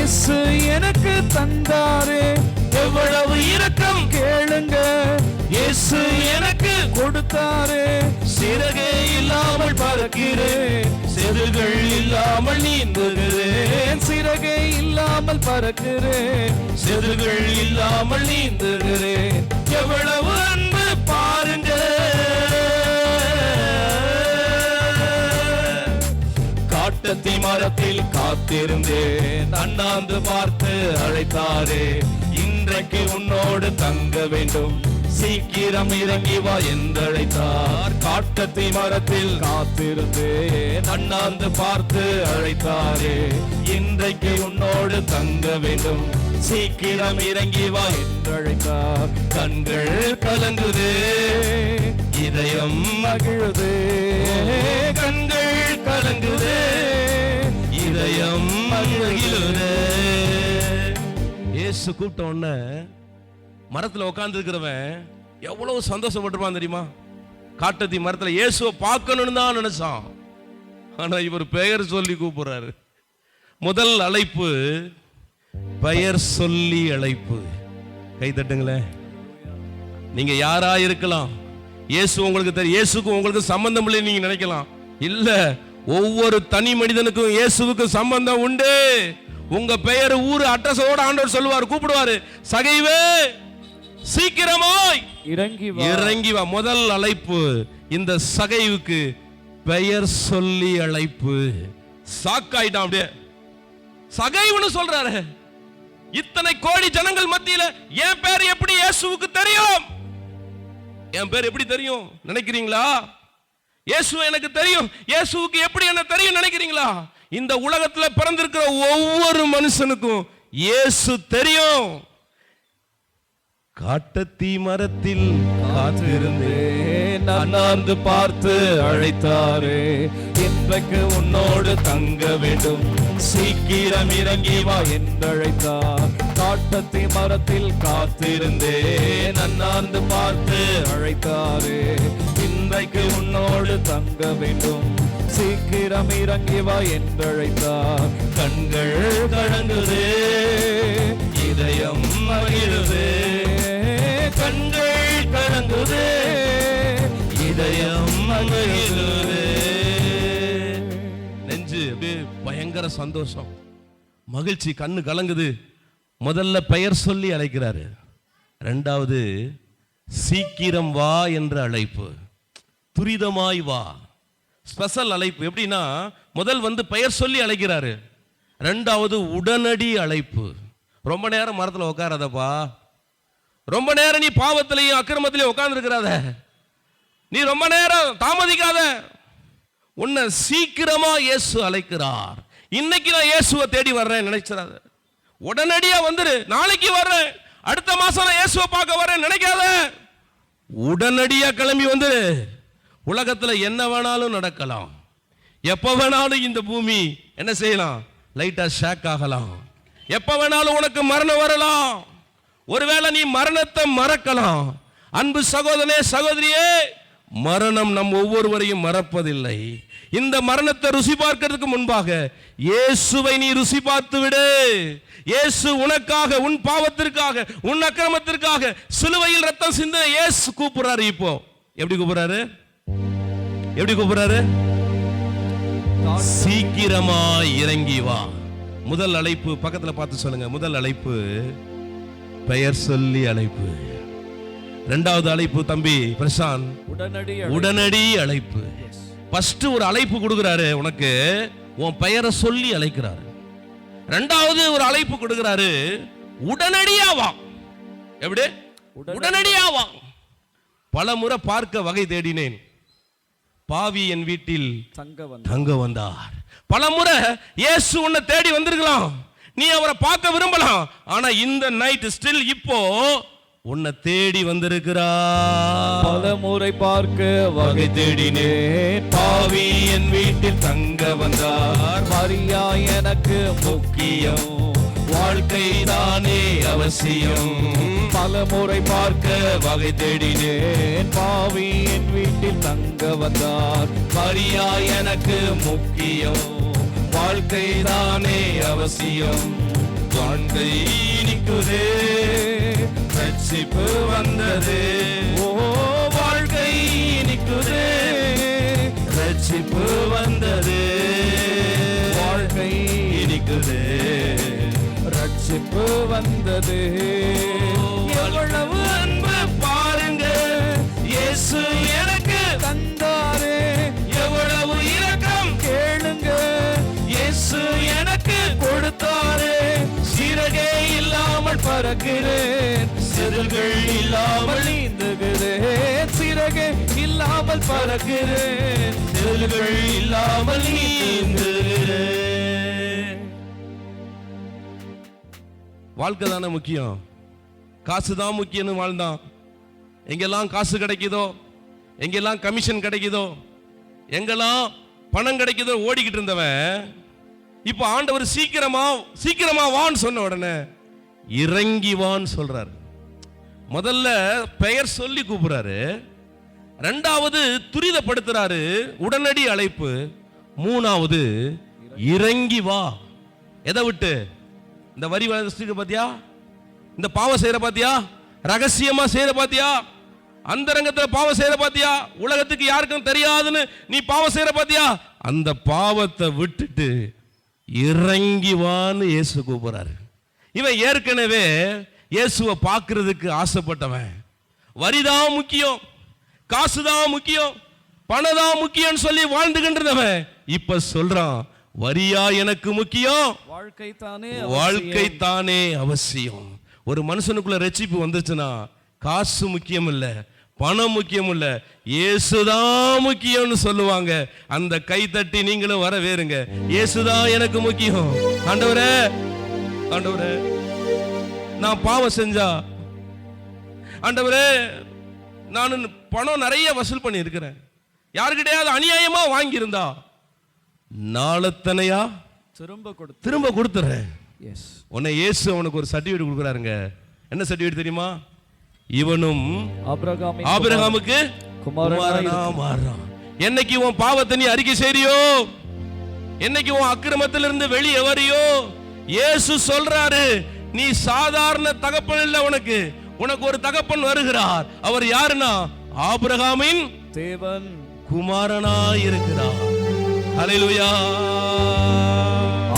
இயேசு எனக்கு தந்தாரே, எவ்வளவு இரக்கம் கேளுங்க. இயேசு எனக்கு கொடுத்தாரே, சிறகே இல்லாமல் பறக்கிறேன், செதில்கள் இல்லாமல் நீந்துகிறேன். சிறகே இல்லாமல் பறக்கிறேன், செதில்கள் இல்லாமல் நீந்துகிறேன். எவ்வளவு அன்பு பாருங்க. காட்டத்தி மரத்தில் காத்திருந்தேன், அண்ணாந்து பார்த்து அழைத்தாரே, இன்றைக்கு உன்னோடு தங்க வேண்டும், சீக்கிரம் இறங்கி வா என்றழைத்தார். காட்டத்தி மரத்தில் காத்திருந்தேன், அண்ணாந்து பார்த்து அழைத்தாரே, இன்றைக்கு உன்னோடு தங்க வேண்டும், சீக்கிரம் இறங்கி வா என்றழைத்தார். கண்கள் கலங்குதே, இதயம் மகிழுதே, கண்கள் கலங்குதே, இதயம் மகிழுதே. இயேசு கூப்பிட்ட உடனே மரத்துல உட்கார்ந்து இருக்கிறவன் எவ்வளவு சந்தோஷப்பட்டிருப்பான் தெரியுமா? காட்டத்தி மரத்துல இயேசுவை பார்க்கணும்னு தான் நினைச்சான். ஆனா இவர் பெயர் சொல்லி கூப்பிடுறாரு. முதல் அழைப்பு பெயர் சொல்லி அழைப்பு. கை தட்டுங்களேன். நீங்க யாரா இருக்கலாம், இயேசு உங்களுக்கு தெரியும், இயேசுக்கும் உங்களுக்கு சம்பந்தம் இல்லை நீங்க நினைக்கலாம். இல்ல, ஒவ்வொரு தனி மனிதனுக்கும் இயேசுவுக்கும் சம்பந்தம் உண்டு. உங்க பெயர் ஊரு அட்ரஸோட ஆண்டவர் சொல்லுவார், கூப்பிடுவாரு, சகைவே சீக்கிரமாய் இறங்கி வா. முதல் அழைப்பு இந்த சகைவுக்கு பெயர் சொல்லி அழைப்பு. சாக்காயிட்டான் அப்படியே. சகைவுன்னு சொல்றாரு. இத்தனை கோடி ஜனங்கள் மத்தியில என் பேர் எப்படி இயேசுவுக்கு தெரியும்? என் பேர் எப்படி தெரியும் நினைக்கிறீங்களா? இயேசு எனக்கு தெரியும், இயேசுவுக்கு எப்படி என்ன தெரியும் நினைக்கிறீங்களா? இந்த உலகத்துல பிறந்திருக்கிற ஒவ்வொரு மனுஷனுக்கும் இயேசு தெரியும். காட்டத்தி மரத்தில் காத்திருந்தேன், அண்ணாந்து பார்த்து அழைத்தாரே, இன்றைக்கு உன்னோடு தங்க வேண்டும், சீக்கிரம் இறங்கி வா என்றழைத்தார். காட்டத்தி மரத்தில் காத்திருந்தேன், அண்ணாந்து பார்த்து அழைத்தாரே, இன்றைக்கு உன்னோடு தங்க வேண்டும், சீக்கிரம் இறங்கி வா என்றழைத்தார். கண்கள் கலங்குதே, இதயம் மகிழுதே, கண்கள் கலங்குதே, இதயம் மகிழுதே. நெஞ்சு அப்படியே பயங்கர சந்தோஷம், மகிழ்ச்சி, கண்ணு கலங்குது. முதல்ல பெயர் சொல்லி அழைக்கிறாரு. இரண்டாவது சீக்கிரம் வா என்ற அழைப்பு, துரிதமாய் வா. ஸ்பெஷல் அழைப்பு. எப்படின்னா, முதல் பெயர் சொல்லி அழைக்கிறாரு. இரண்டாவது உடனடி அழைப்பு. ரொம்ப நேரம் மரத்தில் உட்காராதப்பா, ரொம்ப நேரம் நீ பாவத்திலையும் அக்கிரமத்திலையும் உட்கார்ந்து இருக்கிறாத, நீ ரொம்ப நேரம் தாமதிக்காத, உன்னை சீக்கிரமா இயேசு அழைக்கிறார். இன்னைக்கு நான் இயேசுவை தேடி வர்றேன் நினைச்சிடாத, உடனடியா வந்துரு. நாளைக்கு வர்றேன், அடுத்த மாசம் நான் இயேசுவை பார்க்க வர்றேன் நினைக்காத, உடனடியா கிளம்பி வந்துரு. உலகத்துல என்ன வேணாலும் நடக்கலாம், எப்ப வேணாலும் இந்த பூமி என்ன செய்யலாம், லைட்டா ஷாக் ஆகலாம், எப்ப வேணாலும் உனக்கு மரணம் வரலாம், ஒருவேளை நீ மரணத்தை மறக்கலாம். அன்பு சகோதரனே சகோதரியே, மரணம் நம் ஒவ்வொருவரையும் மறப்பதில்லை. இந்த மரணத்தை ருசி பார்க்கிறதுக்கு முன்பாக இயேசுவை நீ ருசி பார்த்து விடு. இயேசு உனக்காக, உன் பாவத்திற்காக, உன் அக்கிரமத்திற்காக சிலுவையில் ரத்தம் சிந்த இயேசு கூப்பிடுறாரு. இப்போ எப்படி கூப்பிடுறாரு? எப்படி கூப்பிடுறாரு? சீக்கிரமா இறங்கி வா. முதல் அழைப்பு. பக்கத்துல பார்த்து சொல்லுங்க. முதல் அழைப்பு பெயர் சொல்லி அழைப்பு. இரண்டாவது அழைப்பு தம்பி பிரசாந்த், உடனடி அழைப்பு. ஃபர்ஸ்ட் ஒரு அழைப்பு கொடுக்கிறாரு உனக்கு, உன் பெயரை சொல்லி அழைக்கிறாரு. இரண்டாவது ஒரு அழைப்பு கொடுக்கிறாரு, உடனடியா வா. எப்படி? உடனடியா வா. பல முறை பார்க்க வகை தேடினேன், பாவி என் வீட்டில் தங்க வந்தார். பல முறை இயேசு உன்னை தேடி வந்திருக்கலாம், நீ அவரை பார்க்க விரும்பலாம். ஆனா இந்த நைட் ஸ்டில் இப்போ உன்னை தேடி வந்திருக்கிறார். பல முறை பார்க்க வகை தேடினேன், பாவி என் வீட்டில் தங்க வந்தார். மரியா எனக்கு முக்கியம், வாழ்க்கை தானே அவசியம். பல முறை பார்க்க வகை தேடினேன், பாவி என் வீட்டில் தங்க வந்தார். மரியா எனக்கு முக்கியம், வாழ்க்கை தானே அவசியம். வாழ்க்கை இனிக்குதே, ரட்சிப்பு வந்தது. ஓ வாழ்க்கை இனிக்குதே, ரட்சிப்பு வந்தது. வாழ்க்கை இனிக்குதே, ரட்சிப்பு வந்தது. எவ்வளவு அன்பு பாருங்க, இயேசு எனக்கு தந்தாரே, எவ்வளவு இரக்கம் கேளுங்க, இயேசு எனக்கு கொடுத்தாரே. சிறகே இல்லாமல் பறக்கிறேன், செதில்கள் இல்லாமல் நீந்துகிறேன். சிறகே இல்லாமல் பறக்கிறேன், செதில்கள் இல்லாமல் நீந்துகிறேன். வாழ்க்கை தானே முக்கியம், காசு தான் முக்கியம்னு வாழ்ந்தான். எங்கெல்லாம் காசு கிடைக்குதோ, எங்கெல்லாம் கமிஷன் கிடைக்குதோ, எங்கெல்லாம் பணம் கிடைக்குதோ ஓடிக்கிட்டு இருந்தவன் இப்ப ஆண்டவர் சீக்கிரமா வான்னு சொன்ன உடனே இறங்கி வான்னு சொல்றாரு. முதல்ல பெயர் சொல்லி கூப்பிடுறாரு, ரெண்டாவது துரிதப்படுத்துறாரு, உடனடி அழைப்பு, மூணாவது இறங்கி வா. எதை விட்டு? இந்த வரி வசதிக்கு பாத்தியா, இந்த பாவம் செய்யற பாத்தியா, ரகசியமா செய்யற பாத்தியா, அந்தரங்கத்துல பாவம் செய்யற பாத்தியா, உலகத்துக்கு யாருக்கும் தெரியாதுன்னு நீ பாவம் செய்யற பாத்தியா, அந்த பாவத்தை விட்டுட்டு இறங்கி வான்னு இயேசு கூப்பிடுறாரு. இவன் ஏற்கனவே இயேசுவை பார்க்கிறதுக்கு ஆசைப்பட்டவன். வரிதான் முக்கியம், காசுதான் முக்கியம், பணம் தான் முக்கியம் சொல்லி வாழ்ந்துகின்றவன் இப்ப சொல்றான், வரியா எனக்கு முக்கியம், வாழ்க்கை தானே அவசியம். ஒரு மனுஷனுக்குள்ள ரட்சிப்பு வந்துச்சுன்னா காசு முக்கியம் இல்ல, பணம் முக்கியம் இல்ல, இயேசுதான் முக்கியம்னு சொல்லுவாங்க. அந்த கை தட்டி நீங்களும் வர வேறுங்க. இயேசுதான் எனக்கு முக்கியம். ஆண்டவரே, ஆண்டவரே, நான் பாவம் செஞ்சா, ஆண்டவரே நான் பணம் நிறைய வசூல் பண்ணி இருக்கிறேன், யாருக்கிட்டையாவது அநியாயமா வாங்கி இருந்தா நாளத்தனையா திரும்ப கொடுத்துறேன். உன்னை இயேசு அவனுக்கு ஒரு சர்டிபிகேட் கொடுக்குறாருங்க. என்ன சர்டிபிகேட் தெரியுமா? இவனும் ஆபிரகாமுக்கு குமாரனா மாறுறான். என்னைக்கு உன் பாவத்தை நீ அறிக்கை செய்றியோ, என்னைக்கு உன் அக்கிரமத்திலிருந்து வெளியே வரியோ, இயேசு சொல்றாரு, நீ சாதாரண தகப்பன் இல்ல, உனக்கு ஒரு தகப்பன் வருகிறார். அவர் யாருன்னா ஆபிரகாமின் தேவன் குமாரனா இருக்கிறார். ஹல்லேலூயா.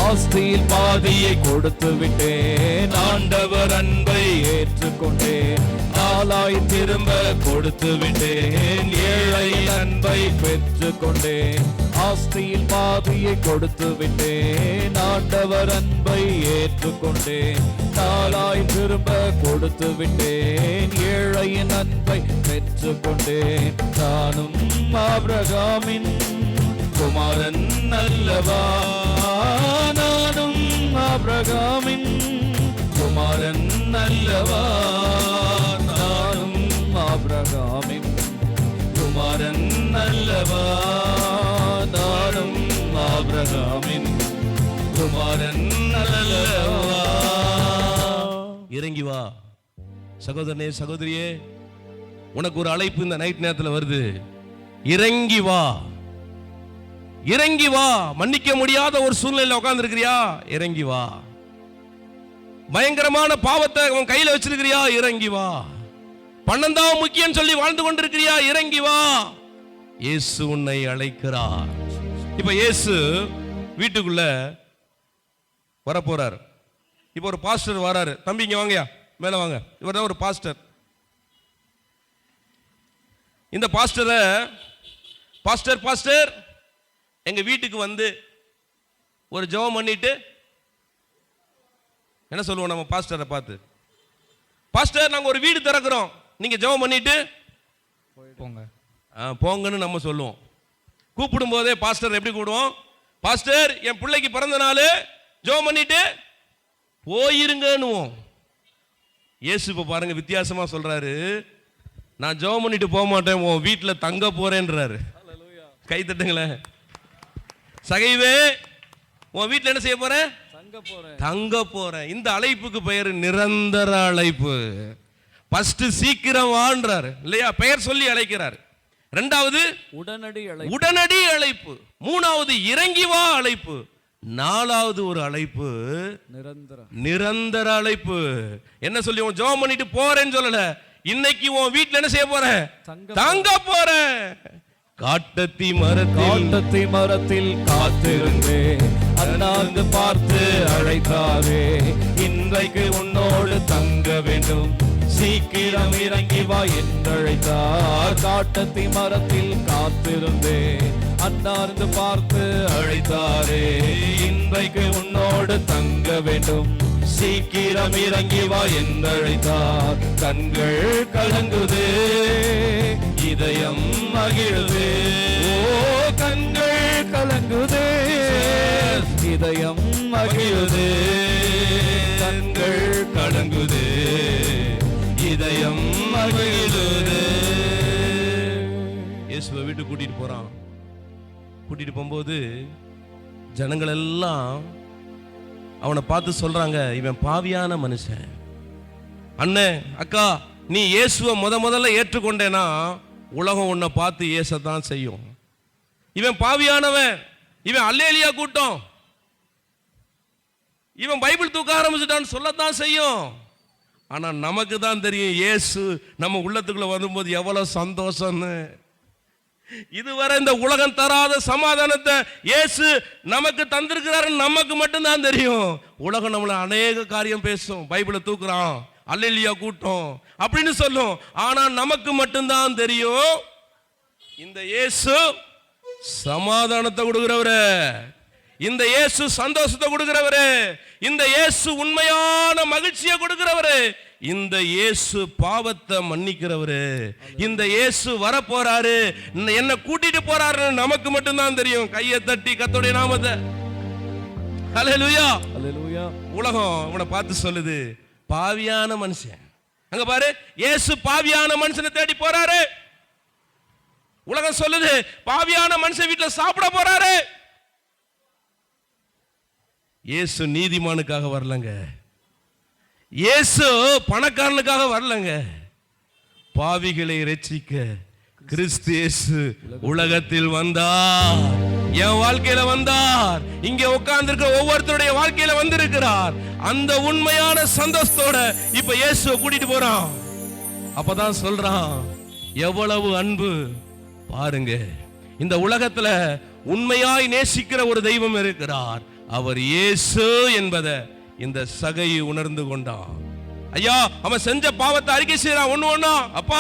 ஆஸ்தியில் பாதியை கொடுத்து விட்டேன், ஆண்டவர் அன்பை ஏற்றுக்கொண்டேன். நாளாய் திரும்ப கொடுத்து விட்டேன், ஏழை அன்பை பெற்றுக்கொண்டேன். ஆஸ்தியில் பாதியை கொடுத்து விட்டேன், ஆண்டவர் அன்பை ஏற்றுக்கொண்டேன். நாளாய் திரும்ப கொடுத்து விட்டேன், ஏழையின் அன்பை பெற்றுக்கொண்டேன். நானும் ஆபிரகாமின் குமாரன் அல்லவா, நானும் ஆபிரகாமின் குமாரன் அல்லவா, நானும் ஆபிரகாமின் குமாரன் அல்லவா, நானும் ஆபிரகாமின் குமாரன் அல்லவா. இறங்கி வா சகோதரனே, சகோதரியே, உனக்கு ஒரு அழைப்பு இந்த நைட் நேரத்தில் வருது. இறங்கி வா, இறங்கி வா. மன்னிக்க முடியாத ஒரு சூழ்நிலையில் உட்கார்ந்து இருக்கிறியா, இறங்கி வா. பயங்கரமான பாவத்தை உன் கையில வச்சிருக்கிறியா, இறங்கி வா. பணம் தான் முக்கியம் சொல்லி வாழ்ந்து கொண்டிருக்கிறியா, இறங்கி வா. இயேசு உன்னை அழைக்கிறார். இப்ப இயேசு வீட்டுக்குள்ள வர போறார். இப்ப ஒரு பாஸ்டர் வராரு. தம்பி இங்க வாங்கயா, மேல வாங்க. இவர் தான் ஒரு பாஸ்டர். இந்த பாஸ்டரை பாஸ்டர் எங்க வீட்டுக்கு வந்து ஒரு ஜெபம் பண்ணிட்டு என்ன சொல்லுவோம் நம்ம பாஸ்டரை பார்த்து, பாஸ்டர் நாங்க ஒரு வீடு திறக்கிறோம், நீங்க ஜெபம் பண்ணிட்டு போங்க, போங்கன்னு நம்ம சொல்லுவோம். கூப்பிடும் போதே பாஸ்டர் எப்படி கூப்பிடுவோம்? பாஸ்டர் என் பிள்ளைக்கு பிறந்த நாள், ஜெபம் பண்ணிட்டு போயிருங்கன்னுவோம். இயேசு இப்ப பாருங்க வித்தியாசமா சொல்றாரு, நான் ஜெபம் பண்ணிட்டு போக மாட்டேன், உன் வீட்டில் தங்க போறேன்றாரு. கை தட்டுங்களேன். சகைவே, உன் வீட்டில் என்ன செய்ய போறேன்? தங்க போறேன். இந்த அழைப்புக்கு பெயர் நிரந்தர அழைப்பு. ஃபர்ஸ்ட் சீக்கிரம் வான்றாரு இல்லையா, பெயர் சொல்லி அழைக்கிறார். இரண்டாவது உடனடி அழைப்பு, மூணாவது இறங்கி வா அழைப்பு, நாலாவது ஒரு அழைப்பு நிரந்தர நிரந்தர அழைப்பு. என்ன சொல்லி உன் ஜெபம் பண்ணிட்டு போறேன்னு சொல்லல, இன்னைக்கு உன் வீட்டுல என்ன செய்ய போறேன்? தங்க போறேன். காட்டத்தி மரத்தில் காத்திருந்தே அண்ணாந்து பார்த்து அழைத்தாரே, இன்றைக்கு உன்னோடு தங்க வேண்டும், சீக்கிரம் இறங்கி வா என்றழைத்தார். காட்டத்தி மரத்தில் காத்திருந்தே அண்ணாந்து பார்த்து அழைத்தாரே, இன்றைக்கு உன்னோடு தங்க வேண்டும், சீக்கிரம் இறங்கி வா என்றழைத்தார். கண்கள் கலங்குதே, இதயம் மகிழுதே, ஓ கண்கள் கலங்குதே, இதயம் மகிழுதே, கண்கள் கலங்குதே, இதயம் மகிழுதே. இயேசுவை வீட்டுக்கு கூட்டிட்டு போறான். கூட்டிட்டு போகும்போது ஜனங்கள் எல்லாம் அவனை பார்த்து சொல்றாங்க, இவன் பாவியான மனுஷன். அண்ணே அக்கா, நீ இயேசுவை முதல்ல ஏற்றுக்கொண்டேனா உலகம் உன்னை பார்த்து ஏசத்தான் செய்யும். இவன் பாவியானவன், இவன் அல்லேலியா கூட்டம், இவன் பைபிள் தூக்க ஆரம்பிச்சுட்டான்னு சொல்லத்தான் செய்யும். ஆனா நமக்கு தான் தெரியும் இயேசு நம்ம உள்ளத்துக்குள்ள வரும்போது எவ்வளவு சந்தோஷம்னு. இதுவரை இந்த உலகம் தராத சமாதானத்தை இயேசு நமக்கு தந்திருக்கிறாரு, நமக்கு மட்டும்தான் தெரியும். உலகம் நம்மள அநேக காரியம் பேசும், பைபிளை தூக்குறான், அல்லேலியா கூட்டம் அப்படின்னு சொல்லும். ஆனா நமக்கு மட்டும்தான் தெரியும் இந்த இயேசு சமாதானத்தை கொடுக்கிறவரு, இந்த இயேசு சந்தோஷத்தை கொடுக்கிறவரு, இந்த இயேசு உண்மையான மகிழ்ச்சியை கொடுக்கிறவரு, இந்த இயேசு பாவத்தை மன்னிக்கிறவரு, இந்த இயேசு வர போறாரு, என்ன கூட்டிட்டு போறாரு நமக்கு மட்டும்தான் தெரியும். கையை தட்டி கர்த்தருடைய நாமத்தை ஹல்லேலூயா அல்லேலூயா. உலகம் இவனை பார்த்து சொல்லுது பாவியான மனுஷன். அங்க பாரு, இயேசு பாவியான மனுஷனை தேடி போறாரு. உலகம் சொல்லுது பாவியான மனுஷன் வீட்டுல சாப்பிட போறாரு. இயேசு நீதிமானுக்காக வரலங்க, இயேசு பணக்காரனுக்காக வரலங்க, பாவிகளை ரட்சிக்க கிறிஸ்து இயேசு உலகத்தில் வந்தார், என் வாழ்க்கையில வந்தார், இங்க உட்கார்ந்திருக்கிற ஒவ்வொருத்தருடைய வாழ்க்கையில வந்திருக்கிறார். அந்த உண்மையான சந்தோஷத்தோட இப்ப இயேசுவை கூட்டிட்டு போறான். அப்பதான் சொல்றான், எவ்வளவு அன்பு பாருங்க, இந்த உலகத்துல உண்மையாய் நேசிக்கிற ஒரு தெய்வம் இருக்கிறார், அவர் இயேசு என்பதை இந்த சகை உணர்ந்து கொண்டான். ஐயா, அவன் செஞ்ச பாவத்தை அறிக்கை செய்யறான் ஒண்ணு ஒண்ணா. அப்பா,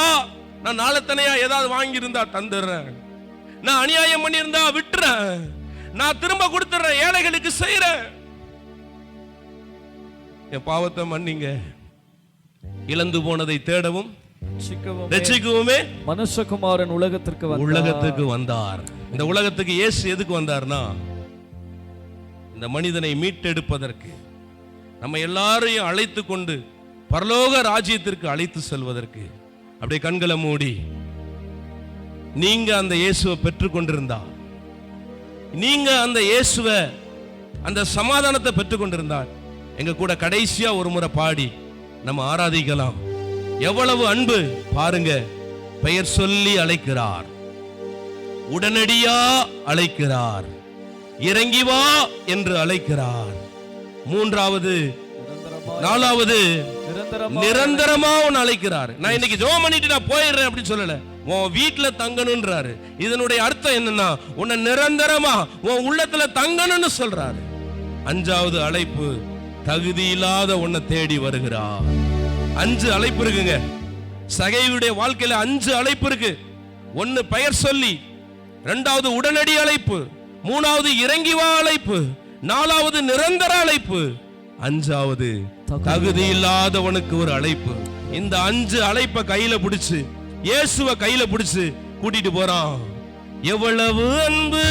நான் நாளத்தனையா ஏதாவது வாங்கி இருந்தா தந்துடுறேன், நான் அநியாயம் பண்ணியிருந்தா விட்டுறேன், நான் திரும்ப கொடுத்துறேன், ஏழைகளுக்கு செய்யறேன், என் பாவத்தை மன்னிங்க. இழந்து போனதை தேடவும் ரட்சிக்கவுமே மனுஷகுமாரன் உலகத்திற்கு வந்தார். இந்த உலகத்துக்கு இயேசு எதுக்கு வந்தார்னா, இந்த மனிதனை மீட்டெடுப்பதற்கு, நம்ம எல்லாரையும் அழைத்து கொண்டு பரலோக ராஜ்யத்திற்கு அழைத்து செல்வதற்கு. அப்படியே கண்களை மூடி, நீங்க அந்த இயேசுவை பெற்றுக் கொண்டிருந்தா, நீங்க அந்த இயேசுவை அந்த சமாதானத்தை பெற்றுக் கொண்டிருந்தார், எங்க கூட கடைசியா ஒரு முறை பாடி நம்ம ஆராதிக்கலாம். எவ்வளவு அன்பு பாருங்க. பெயர் சொல்லி அழைக்கிறார், உடனடியா அழைக்கிறார், இறங்கி வா என்று அழைக்கிறார். மூன்றாவது நாலாவது நிரந்தரமா உன்னை அழைக்கிறார். நான் இன்னைக்கு ஜெபம் பண்ணிட்டு நான் போயிடுறேன் அப்படின்னு சொல்லல, உன் வீட்டுல தங்கணும்ன்றாரு. இதனுடைய அர்த்தம் என்னன்னா, உன்னை நிரந்தரமா உன் உள்ளத்துல தங்கணும்னு சொல்றாரு. அஞ்சாவது அழைப்பு, தகுதி இல்லாத உன்னை தேடி வருகிறார். 5 அழைப்பு இருக்குங்க சகையுடைய வாழ்க்கையில. 5 அழைப்பு இருக்கு. 1 பெயர் சொல்லி, 2வது உடனடி அழைப்பு, 3வது இறங்கி வா அழைப்பு, 4வது நிரந்தர அழைப்பு, 5வது தகுதி இல்லாதவனுக்கு ஒரு அழைப்பு. இந்த 5 அழைப்பை கையில பிடிச்சு, இயேசுவை கையில பிடிச்சு கூட்டிட்டு போறான். எவ்வளவு அன்பு